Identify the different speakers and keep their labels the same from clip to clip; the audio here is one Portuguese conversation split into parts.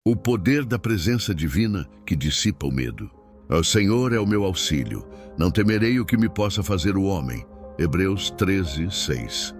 Speaker 1: O poder da presença divina que dissipa o medo. O Senhor é o meu auxílio. Não temerei o que me possa fazer o homem. Hebreus 13:6.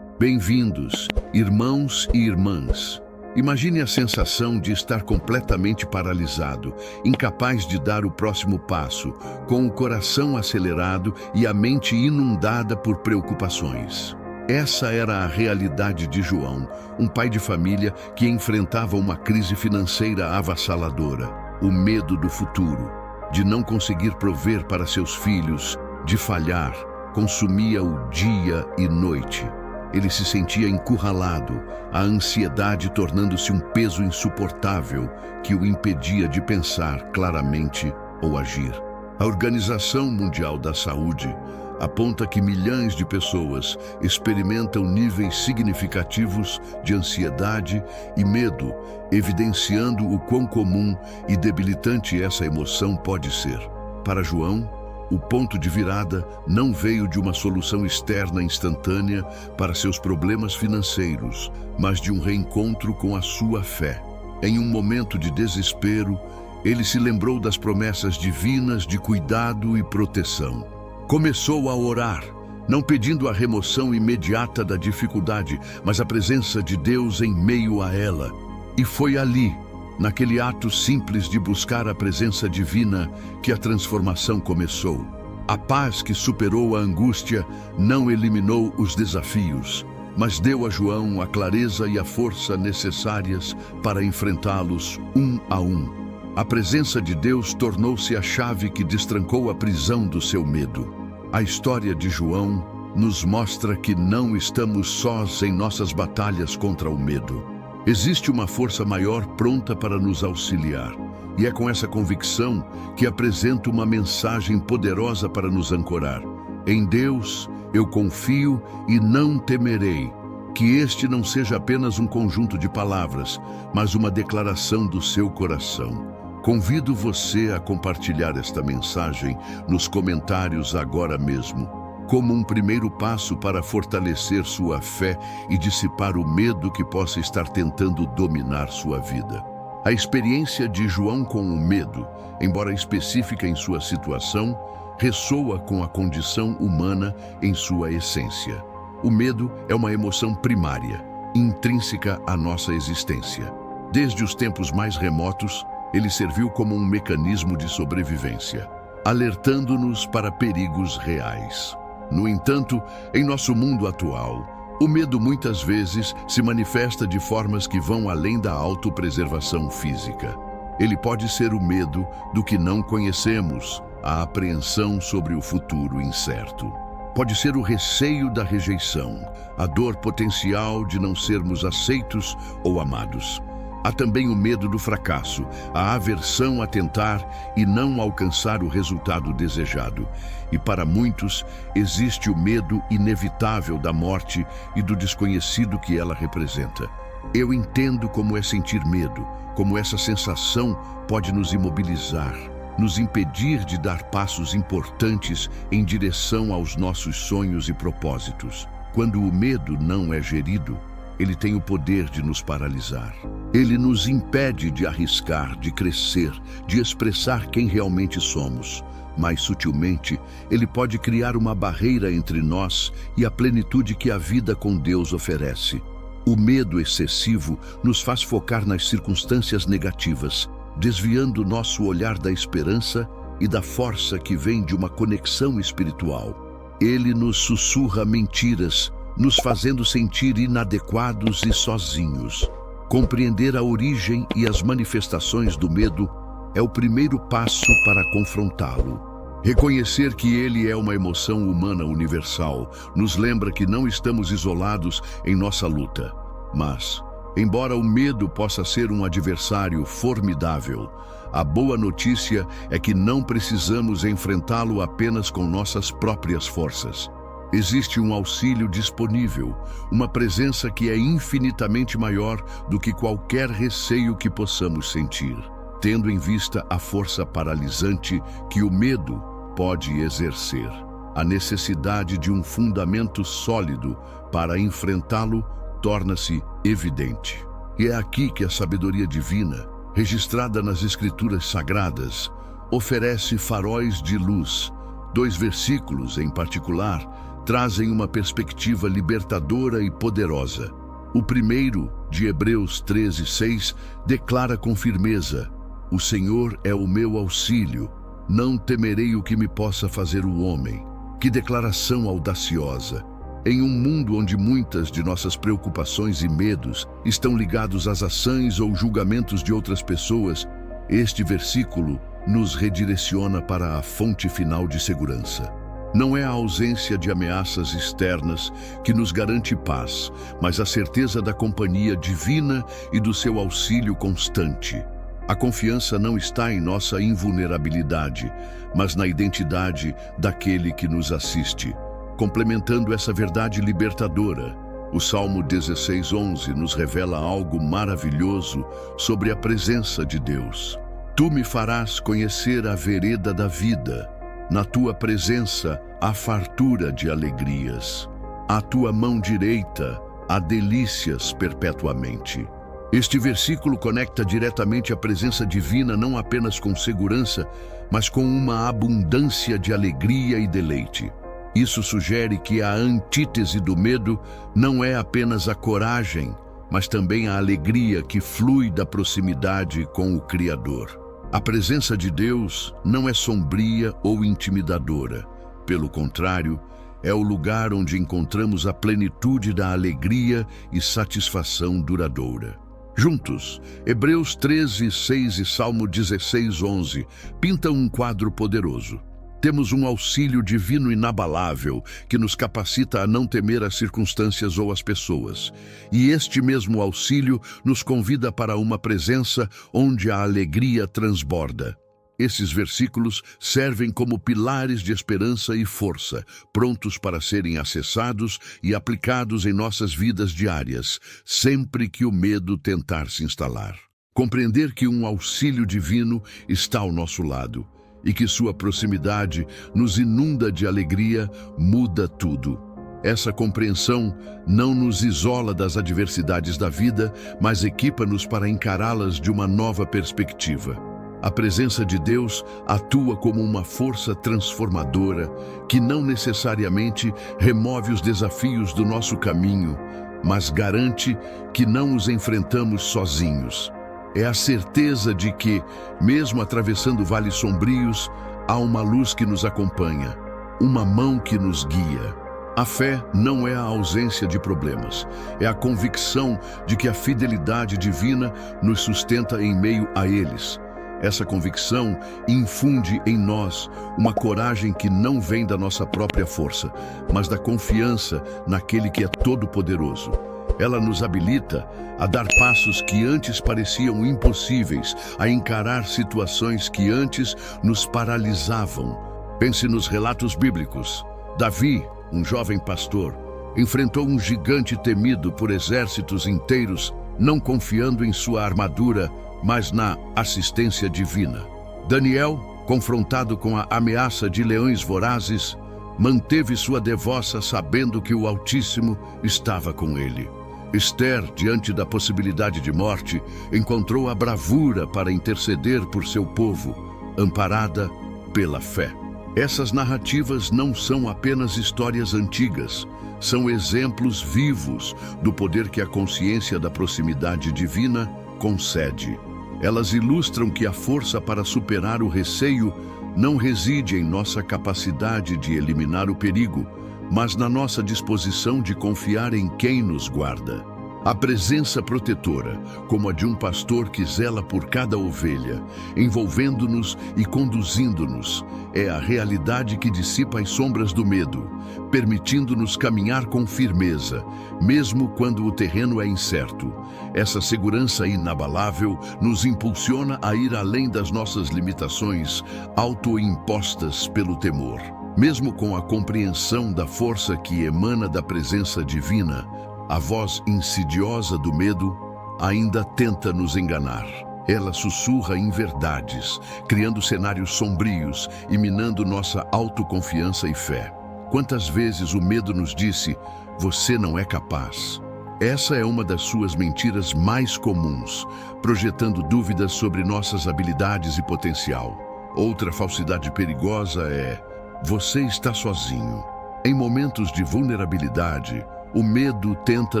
Speaker 1: Bem-vindos, irmãos e irmãs. Imagine a sensação de estar completamente paralisado, incapaz de dar o próximo passo, com o coração acelerado e a mente inundada por preocupações. Essa era a realidade de João, um pai de família que enfrentava uma crise financeira avassaladora, o medo do futuro, de não conseguir prover para seus filhos, de falhar, consumia o dia e noite. Ele se sentia encurralado, a ansiedade tornando-se um peso insuportável que o impedia de pensar claramente ou agir. A Organização Mundial da Saúde aponta que milhões de pessoas experimentam níveis significativos de ansiedade e medo, evidenciando o quão comum e debilitante essa emoção pode ser. Para João, o ponto de virada não veio de uma solução externa instantânea para seus problemas financeiros, mas de um reencontro com a sua fé. Em um momento de desespero, ele se lembrou das promessas divinas de cuidado e proteção. Começou a orar, não pedindo a remoção imediata da dificuldade, mas a presença de Deus em meio a ela. E foi ali, naquele ato simples de buscar a presença divina, que a transformação começou. A paz que superou a angústia não eliminou os desafios, mas deu a João a clareza e a força necessárias para enfrentá-los um a um. A presença de Deus tornou-se a chave que destrancou a prisão do seu medo. A história de João nos mostra que não estamos sós em nossas batalhas contra o medo. Existe uma força maior pronta para nos auxiliar, e é com essa convicção que apresento uma mensagem poderosa para nos ancorar. Em Deus eu confio e não temerei. Que este não seja apenas um conjunto de palavras, mas uma declaração do seu coração. Convido você a compartilhar esta mensagem nos comentários agora mesmo, como um primeiro passo para fortalecer sua fé e dissipar o medo que possa estar tentando dominar sua vida. A experiência de João com o medo, embora específica em sua situação, ressoa com a condição humana em sua essência. O medo é uma emoção primária, intrínseca à nossa existência. Desde os tempos mais remotos, ele serviu como um mecanismo de sobrevivência, alertando-nos para perigos reais. No entanto, em nosso mundo atual, o medo muitas vezes se manifesta de formas que vão além da autopreservação física. Ele pode ser o medo do que não conhecemos, a apreensão sobre o futuro incerto. Pode ser o receio da rejeição, a dor potencial de não sermos aceitos ou amados. Há também o medo do fracasso, a aversão a tentar e não alcançar o resultado desejado. E para muitos, existe o medo inevitável da morte e do desconhecido que ela representa. Eu entendo como é sentir medo, como essa sensação pode nos imobilizar, nos impedir de dar passos importantes em direção aos nossos sonhos e propósitos. Quando o medo não é gerido, ele tem o poder de nos paralisar. Ele nos impede de arriscar, de crescer, de expressar quem realmente somos. Mais sutilmente, ele pode criar uma barreira entre nós e a plenitude que a vida com Deus oferece. O medo excessivo nos faz focar nas circunstâncias negativas, desviando nosso olhar da esperança e da força que vem de uma conexão espiritual. Ele nos sussurra mentiras, nos fazendo sentir inadequados e sozinhos. Compreender a origem e as manifestações do medo é o primeiro passo para confrontá-lo. Reconhecer que ele é uma emoção humana universal nos lembra que não estamos isolados em nossa luta. Mas, embora o medo possa ser um adversário formidável, a boa notícia é que não precisamos enfrentá-lo apenas com nossas próprias forças. Existe um auxílio disponível, uma presença que é infinitamente maior do que qualquer receio que possamos sentir, tendo em vista a força paralisante que o medo pode exercer. A necessidade de um fundamento sólido para enfrentá-lo torna-se evidente. E é aqui que a sabedoria divina, registrada nas Escrituras Sagradas, oferece faróis de luz. 2 versículos, em particular, trazem uma perspectiva libertadora e poderosa. O primeiro, de Hebreus 13:6, declara com firmeza: "O Senhor é o meu auxílio, não temerei o que me possa fazer o homem." Que declaração audaciosa! Em um mundo onde muitas de nossas preocupações e medos estão ligados às ações ou julgamentos de outras pessoas, este versículo nos redireciona para a fonte final de segurança. Não é a ausência de ameaças externas que nos garante paz, mas a certeza da companhia divina e do seu auxílio constante. A confiança não está em nossa invulnerabilidade, mas na identidade daquele que nos assiste. Complementando essa verdade libertadora, o Salmo 16:11 nos revela algo maravilhoso sobre a presença de Deus. Tu me farás conhecer a vereda da vida. Na tua presença há fartura de alegrias. À tua mão direita há delícias perpetuamente. Este versículo conecta diretamente a presença divina não apenas com segurança, mas com uma abundância de alegria e deleite. Isso sugere que a antítese do medo não é apenas a coragem, mas também a alegria que flui da proximidade com o Criador. A presença de Deus não é sombria ou intimidadora. Pelo contrário, é o lugar onde encontramos a plenitude da alegria e satisfação duradoura. Juntos, Hebreus 13:6 e Salmo 16:11 pintam um quadro poderoso. Temos um auxílio divino inabalável que nos capacita a não temer as circunstâncias ou as pessoas. E este mesmo auxílio nos convida para uma presença onde a alegria transborda. Esses versículos servem como pilares de esperança e força, prontos para serem acessados e aplicados em nossas vidas diárias, sempre que o medo tentar se instalar. Compreender que um auxílio divino está ao nosso lado e que sua proximidade nos inunda de alegria muda tudo. Essa compreensão não nos isola das adversidades da vida, mas equipa-nos para encará-las de uma nova perspectiva. A presença de Deus atua como uma força transformadora que não necessariamente remove os desafios do nosso caminho, mas garante que não os enfrentamos sozinhos. É a certeza de que, mesmo atravessando vales sombrios, há uma luz que nos acompanha, uma mão que nos guia. A fé não é a ausência de problemas, é a convicção de que a fidelidade divina nos sustenta em meio a eles. Essa convicção infunde em nós uma coragem que não vem da nossa própria força, mas da confiança naquele que é todo-poderoso. Ela nos habilita a dar passos que antes pareciam impossíveis, a encarar situações que antes nos paralisavam. Pense nos relatos bíblicos. Davi, um jovem pastor, enfrentou um gigante temido por exércitos inteiros, não confiando em sua armadura, mas na assistência divina. Daniel, confrontado com a ameaça de leões vorazes, manteve sua devoça sabendo que o Altíssimo estava com ele. Esther, diante da possibilidade de morte, encontrou a bravura para interceder por seu povo, amparada pela fé. Essas narrativas não são apenas histórias antigas, são exemplos vivos do poder que a consciência da proximidade divina concede. Elas ilustram que a força para superar o receio não reside em nossa capacidade de eliminar o perigo, mas na nossa disposição de confiar em quem nos guarda. A presença protetora, como a de um pastor que zela por cada ovelha, envolvendo-nos e conduzindo-nos, é a realidade que dissipa as sombras do medo, permitindo-nos caminhar com firmeza, mesmo quando o terreno é incerto. Essa segurança inabalável nos impulsiona a ir além das nossas limitações autoimpostas pelo temor. Mesmo com a compreensão da força que emana da presença divina, a voz insidiosa do medo ainda tenta nos enganar. Ela sussurra inverdades, criando cenários sombrios e minando nossa autoconfiança e fé. Quantas vezes o medo nos disse: "Você não é capaz"? Essa é uma das suas mentiras mais comuns, projetando dúvidas sobre nossas habilidades e potencial. Outra falsidade perigosa é: você está sozinho. Em momentos de vulnerabilidade, o medo tenta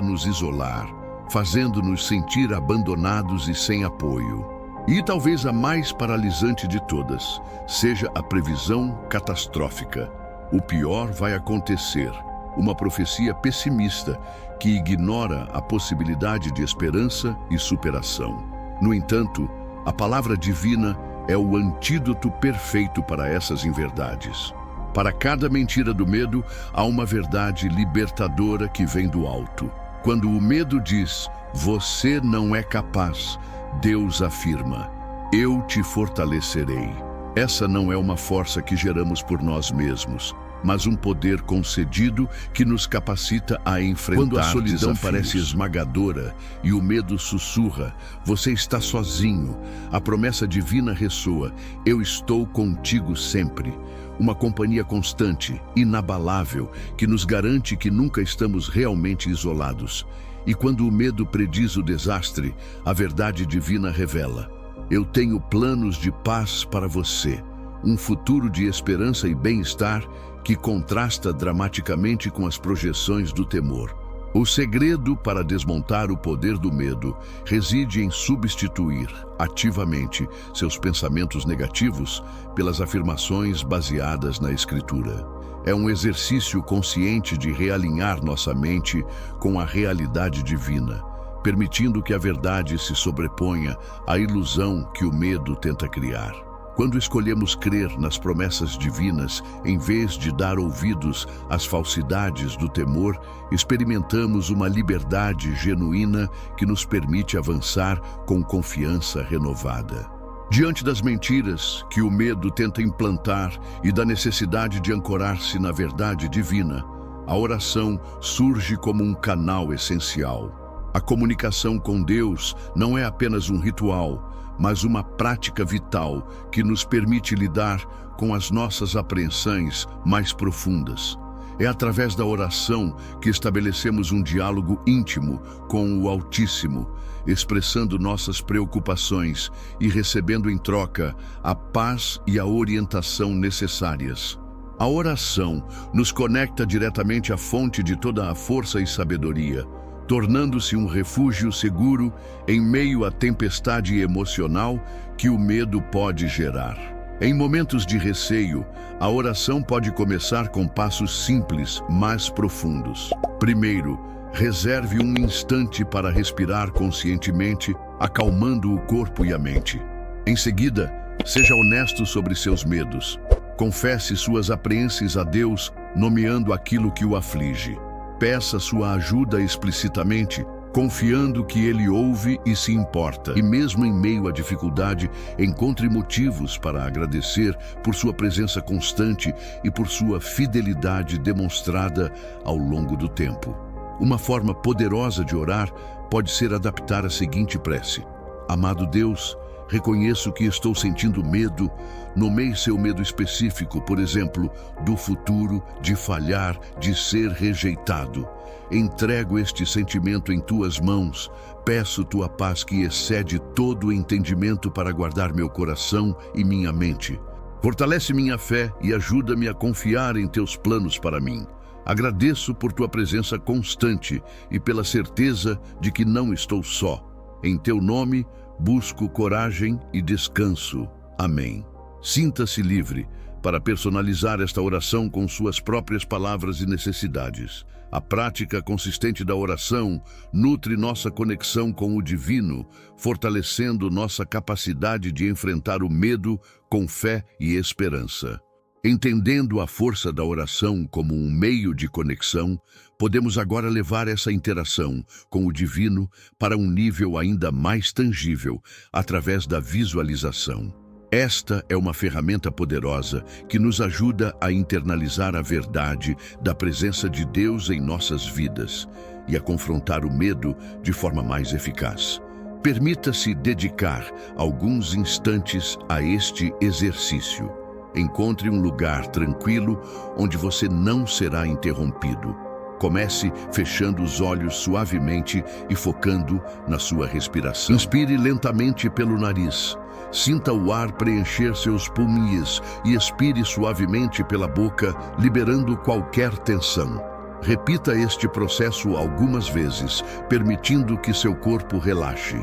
Speaker 1: nos isolar, fazendo-nos sentir abandonados e sem apoio. E talvez a mais paralisante de todas seja a previsão catastrófica. O pior vai acontecer. Uma profecia pessimista que ignora a possibilidade de esperança e superação. No entanto, a palavra divina é o antídoto perfeito para essas inverdades. Para cada mentira do medo, há uma verdade libertadora que vem do alto. Quando o medo diz, você não é capaz, Deus afirma, eu te fortalecerei. Essa não é uma força que geramos por nós mesmos, mas um poder concedido que nos capacita a enfrentar desafios. Quando a solidão parece esmagadora e o medo sussurra, você está sozinho, a promessa divina ressoa, eu estou contigo sempre. Uma companhia constante, inabalável, que nos garante que nunca estamos realmente isolados. E quando o medo prediz o desastre, a verdade divina revela, eu tenho planos de paz para você, um futuro de esperança e bem-estar que contrasta dramaticamente com as projeções do temor. O segredo para desmontar o poder do medo reside em substituir ativamente seus pensamentos negativos pelas afirmações baseadas na Escritura. É um exercício consciente de realinhar nossa mente com a realidade divina, permitindo que a verdade se sobreponha à ilusão que o medo tenta criar. Quando escolhemos crer nas promessas divinas, em vez de dar ouvidos às falsidades do temor, experimentamos uma liberdade genuína que nos permite avançar com confiança renovada. Diante das mentiras que o medo tenta implantar e da necessidade de ancorar-se na verdade divina, a oração surge como um canal essencial. A comunicação com Deus não é apenas um ritual, mas uma prática vital que nos permite lidar com as nossas apreensões mais profundas. É através da oração que estabelecemos um diálogo íntimo com o Altíssimo, expressando nossas preocupações e recebendo em troca a paz e a orientação necessárias. A oração nos conecta diretamente à fonte de toda a força e sabedoria, tornando-se um refúgio seguro em meio à tempestade emocional que o medo pode gerar. Em momentos de receio, a oração pode começar com passos simples, mas profundos. Primeiro, reserve um instante para respirar conscientemente, acalmando o corpo e a mente. Em seguida, seja honesto sobre seus medos. Confesse suas apreensões a Deus, nomeando aquilo que o aflige. Peça sua ajuda explicitamente, confiando que Ele ouve e se importa. E mesmo em meio à dificuldade, encontre motivos para agradecer por sua presença constante e por sua fidelidade demonstrada ao longo do tempo. Uma forma poderosa de orar pode ser adaptar a seguinte prece: Amado Deus, reconheço que estou sentindo medo. Nomeie seu medo específico, por exemplo, do futuro, de falhar, de ser rejeitado. Entrego este sentimento em tuas mãos. Peço tua paz que excede todo o entendimento para guardar meu coração e minha mente. Fortalece minha fé e ajuda-me a confiar em teus planos para mim. Agradeço por tua presença constante e pela certeza de que não estou só. Em teu nome, busco coragem e descanso. Amém. Sinta-se livre para personalizar esta oração com suas próprias palavras e necessidades. A prática consistente da oração nutre nossa conexão com o divino, fortalecendo nossa capacidade de enfrentar o medo com fé e esperança. Entendendo a força da oração como um meio de conexão, podemos agora levar essa interação com o divino para um nível ainda mais tangível, através da visualização. Esta é uma ferramenta poderosa que nos ajuda a internalizar a verdade da presença de Deus em nossas vidas e a confrontar o medo de forma mais eficaz. Permita-se dedicar alguns instantes a este exercício. Encontre um lugar tranquilo onde você não será interrompido. Comece fechando os olhos suavemente e focando na sua respiração. Inspire lentamente pelo nariz. Sinta o ar preencher seus pulmões e expire suavemente pela boca, liberando qualquer tensão. Repita este processo algumas vezes, permitindo que seu corpo relaxe.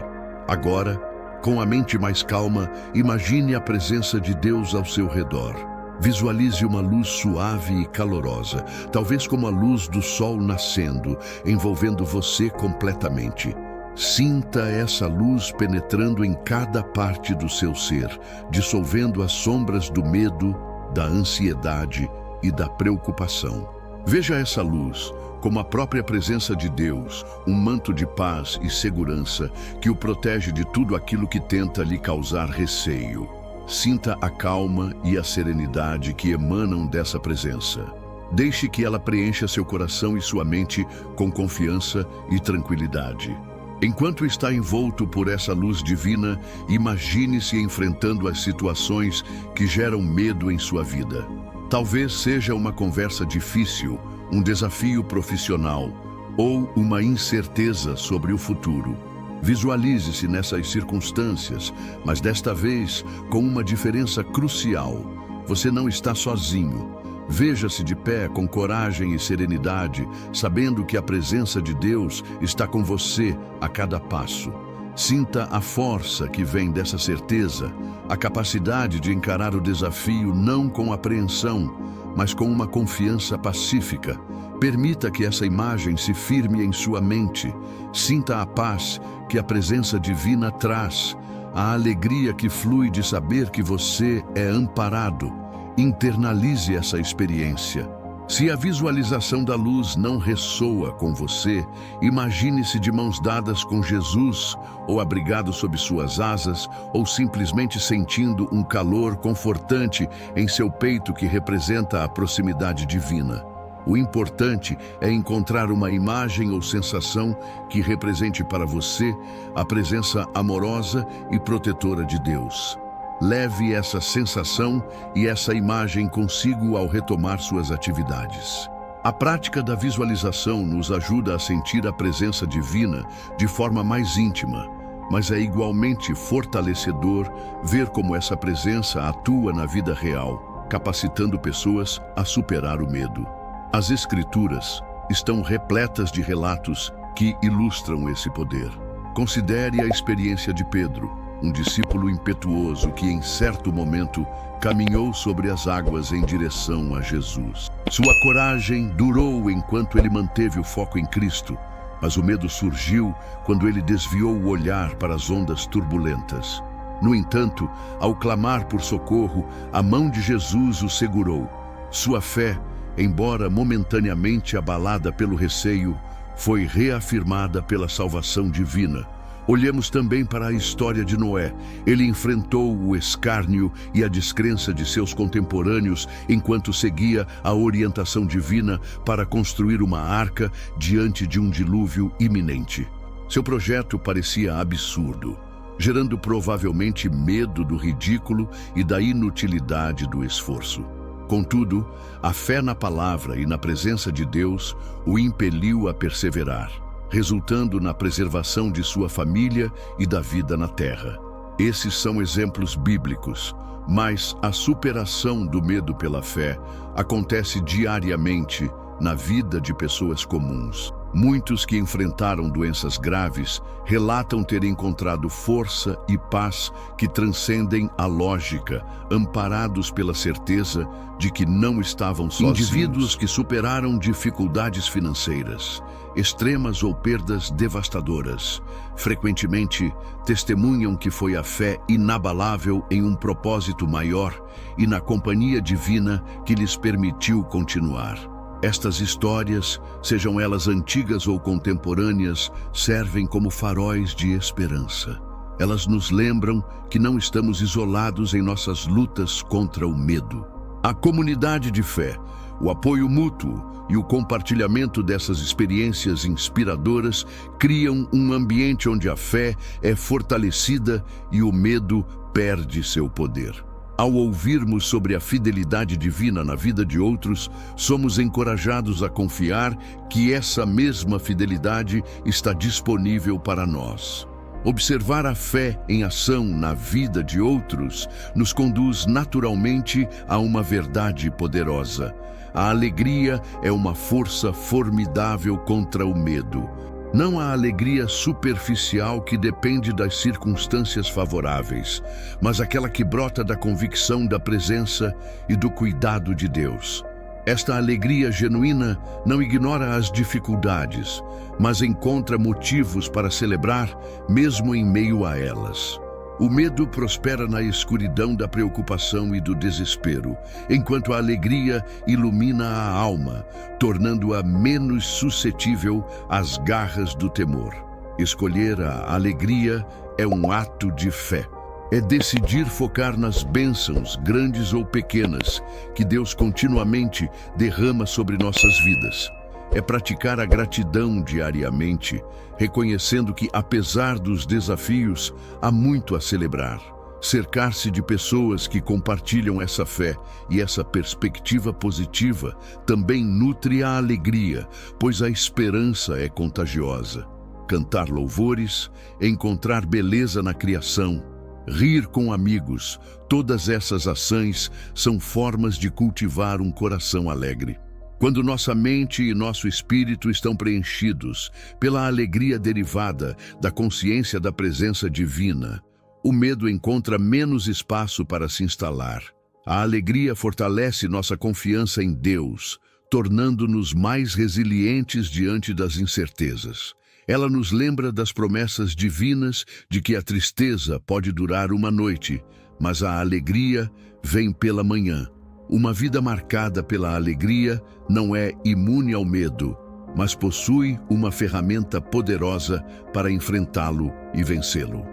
Speaker 1: Agora, com a mente mais calma, imagine a presença de Deus ao seu redor. Visualize uma luz suave e calorosa, talvez como a luz do sol nascendo, envolvendo você completamente. Sinta essa luz penetrando em cada parte do seu ser, dissolvendo as sombras do medo, da ansiedade e da preocupação. Veja essa luz como a própria presença de Deus, um manto de paz e segurança que o protege de tudo aquilo que tenta lhe causar receio. Sinta a calma e a serenidade que emanam dessa presença. Deixe que ela preencha seu coração e sua mente com confiança e tranquilidade. Enquanto está envolto por essa luz divina, imagine-se enfrentando as situações que geram medo em sua vida. Talvez seja uma conversa difícil, um desafio profissional ou uma incerteza sobre o futuro. Visualize-se nessas circunstâncias, mas desta vez com uma diferença crucial. Você não está sozinho. Veja-se de pé com coragem e serenidade, sabendo que a presença de Deus está com você a cada passo. Sinta a força que vem dessa certeza, a capacidade de encarar o desafio não com apreensão, mas com uma confiança pacífica. Permita que essa imagem se firme em sua mente. Sinta a paz que a presença divina traz, a alegria que flui de saber que você é amparado. Internalize essa experiência. Se a visualização da luz não ressoa com você, imagine-se de mãos dadas com Jesus, ou abrigado sob suas asas, ou simplesmente sentindo um calor confortante em seu peito que representa a proximidade divina. O importante é encontrar uma imagem ou sensação que represente para você a presença amorosa e protetora de Deus. Leve essa sensação e essa imagem consigo ao retomar suas atividades. A prática da visualização nos ajuda a sentir a presença divina de forma mais íntima, mas é igualmente fortalecedor ver como essa presença atua na vida real, capacitando pessoas a superar o medo. As Escrituras estão repletas de relatos que ilustram esse poder. Considere a experiência de Pedro, um discípulo impetuoso que em certo momento caminhou sobre as águas em direção a Jesus. Sua coragem durou enquanto ele manteve o foco em Cristo, mas o medo surgiu quando ele desviou o olhar para as ondas turbulentas. No entanto, ao clamar por socorro, a mão de Jesus o segurou. Sua fé, embora momentaneamente abalada pelo receio, foi reafirmada pela salvação divina. Olhemos também para a história de Noé. Ele enfrentou o escárnio e a descrença de seus contemporâneos enquanto seguia a orientação divina para construir uma arca diante de um dilúvio iminente. Seu projeto parecia absurdo, gerando provavelmente medo do ridículo e da inutilidade do esforço. Contudo, a fé na palavra e na presença de Deus o impeliu a perseverar, resultando na preservação de sua família e da vida na terra. Esses são exemplos bíblicos, mas a superação do medo pela fé acontece diariamente na vida de pessoas comuns. Muitos que enfrentaram doenças graves relatam ter encontrado força e paz que transcendem a lógica, amparados pela certeza de que não estavam sozinhos. Indivíduos que superaram dificuldades financeiras, extremas ou perdas devastadoras, frequentemente testemunham que foi a fé inabalável em um propósito maior e na companhia divina que lhes permitiu continuar. Estas histórias, sejam elas antigas ou contemporâneas, servem como faróis de esperança. Elas nos lembram que não estamos isolados em nossas lutas contra o medo. A comunidade de fé, o apoio mútuo e o compartilhamento dessas experiências inspiradoras criam um ambiente onde a fé é fortalecida e o medo perde seu poder. Ao ouvirmos sobre a fidelidade divina na vida de outros, somos encorajados a confiar que essa mesma fidelidade está disponível para nós. Observar a fé em ação na vida de outros nos conduz naturalmente a uma verdade poderosa. A alegria é uma força formidável contra o medo. Não a alegria superficial que depende das circunstâncias favoráveis, mas aquela que brota da convicção da presença e do cuidado de Deus. Esta alegria genuína não ignora as dificuldades, mas encontra motivos para celebrar, mesmo em meio a elas. O medo prospera na escuridão da preocupação e do desespero, enquanto a alegria ilumina a alma, tornando-a menos suscetível às garras do temor. Escolher a alegria é um ato de fé. É decidir focar nas bênçãos, grandes ou pequenas, que Deus continuamente derrama sobre nossas vidas. É praticar a gratidão diariamente, reconhecendo que, apesar dos desafios, há muito a celebrar. Cercar-se de pessoas que compartilham essa fé e essa perspectiva positiva também nutre a alegria, pois a esperança é contagiosa. Cantar louvores, encontrar beleza na criação, rir com amigos, todas essas ações são formas de cultivar um coração alegre. Quando nossa mente e nosso espírito estão preenchidos pela alegria derivada da consciência da presença divina, o medo encontra menos espaço para se instalar. A alegria fortalece nossa confiança em Deus, tornando-nos mais resilientes diante das incertezas. Ela nos lembra das promessas divinas de que a tristeza pode durar uma noite, mas a alegria vem pela manhã. Uma vida marcada pela alegria não é imune ao medo, mas possui uma ferramenta poderosa para enfrentá-lo e vencê-lo.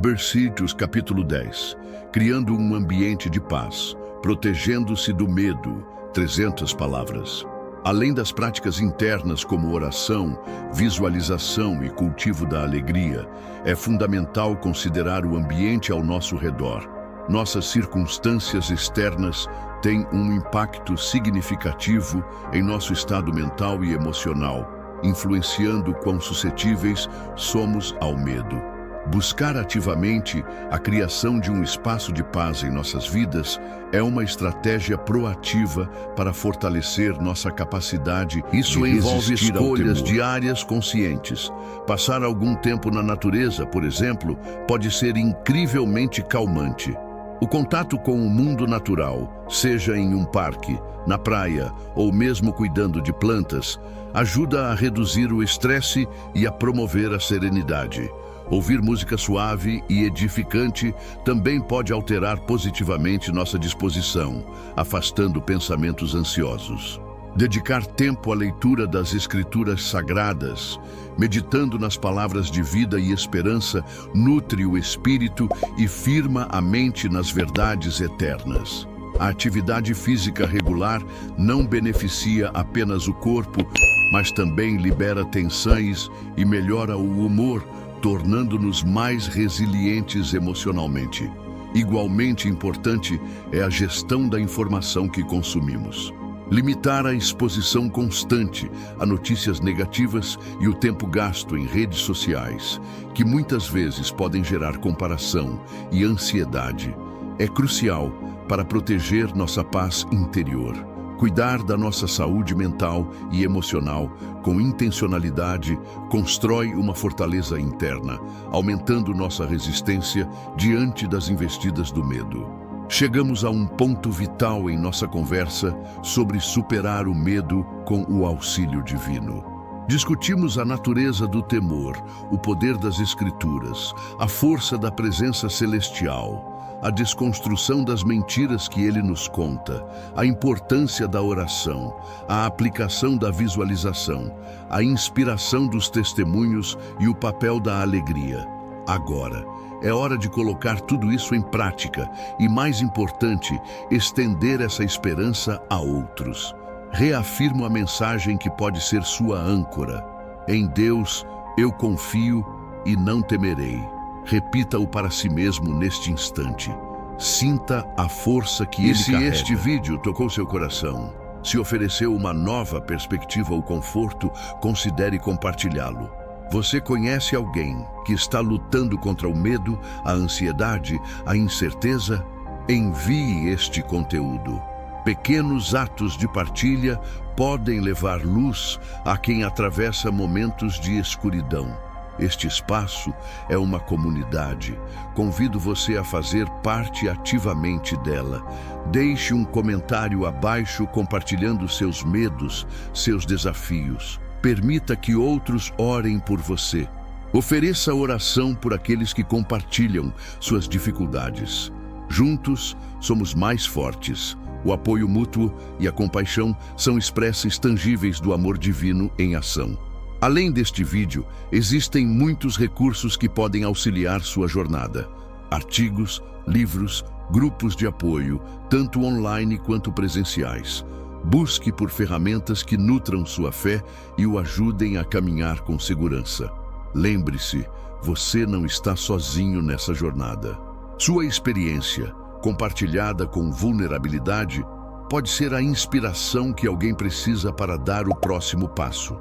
Speaker 1: Versículos capítulo 10. Criando um ambiente de paz, protegendo-se do medo, 300 palavras. Além das práticas internas como oração, visualização e cultivo da alegria, é fundamental considerar o ambiente ao nosso redor. Nossas circunstâncias externas têm um impacto significativo em nosso estado mental e emocional, influenciando quão suscetíveis somos ao medo. Buscar ativamente a criação de um espaço de paz em nossas vidas é uma estratégia proativa para fortalecer nossa capacidade. Isso envolve escolhas diárias conscientes. Passar algum tempo na natureza, por exemplo, pode ser incrivelmente calmante. O contato com o mundo natural, seja em um parque, na praia ou mesmo cuidando de plantas, ajuda a reduzir o estresse e a promover a serenidade. Ouvir música suave e edificante também pode alterar positivamente nossa disposição, afastando pensamentos ansiosos. Dedicar tempo à leitura das Escrituras Sagradas, meditando nas palavras de vida e esperança, nutre o espírito e firma a mente nas verdades eternas. A atividade física regular não beneficia apenas o corpo, mas também libera tensões e melhora o humor, tornando-nos mais resilientes emocionalmente. Igualmente importante é a gestão da informação que consumimos. Limitar a exposição constante a notícias negativas e o tempo gasto em redes sociais, que muitas vezes podem gerar comparação e ansiedade, é crucial para proteger nossa paz interior. Cuidar da nossa saúde mental e emocional com intencionalidade constrói uma fortaleza interna, aumentando nossa resistência diante das investidas do medo. Chegamos a um ponto vital em nossa conversa sobre superar o medo com o auxílio divino. Discutimos a natureza do temor, o poder das Escrituras, a força da presença celestial, a desconstrução das mentiras que ele nos conta, a importância da oração, a aplicação da visualização, a inspiração dos testemunhos e o papel da alegria. Agora, é hora de colocar tudo isso em prática e, mais importante, estender essa esperança a outros. Reafirmo a mensagem que pode ser sua âncora. Em Deus eu confio e não temerei. Repita-o para si mesmo neste instante. Sinta a força que ele carrega. E se este vídeo tocou seu coração, se ofereceu uma nova perspectiva ou conforto, considere compartilhá-lo. Você conhece alguém que está lutando contra o medo, a ansiedade, a incerteza? Envie este conteúdo. Pequenos atos de partilha podem levar luz a quem atravessa momentos de escuridão. Este espaço é uma comunidade. Convido você a fazer parte ativamente dela. Deixe um comentário abaixo compartilhando seus medos, seus desafios. Permita que outros orem por você. Ofereça oração por aqueles que compartilham suas dificuldades. Juntos, somos mais fortes. O apoio mútuo e a compaixão são expressões tangíveis do amor divino em ação. Além deste vídeo, existem muitos recursos que podem auxiliar sua jornada. Artigos, livros, grupos de apoio, tanto online quanto presenciais. Busque por ferramentas que nutram sua fé e o ajudem a caminhar com segurança. Lembre-se, você não está sozinho nessa jornada. Sua experiência, compartilhada com vulnerabilidade, pode ser a inspiração que alguém precisa para dar o próximo passo.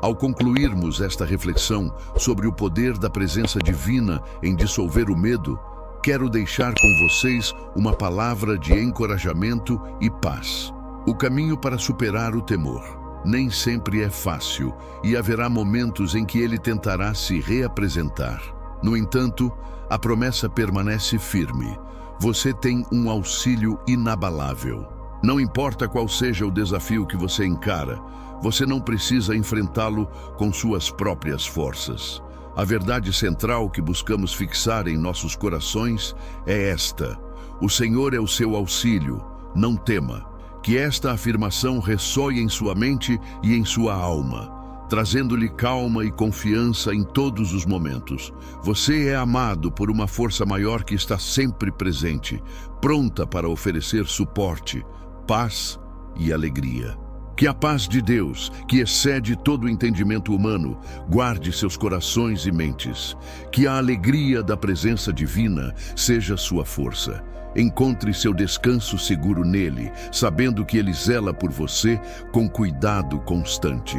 Speaker 1: Ao concluirmos esta reflexão sobre o poder da presença divina em dissolver o medo, quero deixar com vocês uma palavra de encorajamento e paz. O caminho para superar o temor nem sempre é fácil e haverá momentos em que ele tentará se reapresentar. No entanto, a promessa permanece firme. Você tem um auxílio inabalável. Não importa qual seja o desafio que você encara, você não precisa enfrentá-lo com suas próprias forças. A verdade central que buscamos fixar em nossos corações é esta: o Senhor é o seu auxílio, não tema. Que esta afirmação ressoe em sua mente e em sua alma, trazendo-lhe calma e confiança em todos os momentos. Você é amado por uma força maior que está sempre presente, pronta para oferecer suporte, paz e alegria. Que a paz de Deus, que excede todo o entendimento humano, guarde seus corações e mentes. Que a alegria da presença divina seja sua força. Encontre seu descanso seguro nele, sabendo que ele zela por você com cuidado constante.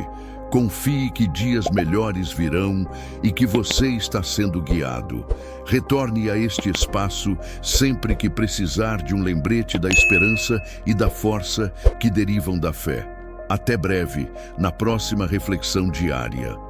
Speaker 1: Confie que dias melhores virão e que você está sendo guiado. Retorne a este espaço sempre que precisar de um lembrete da esperança e da força que derivam da fé. Até breve, na próxima reflexão diária.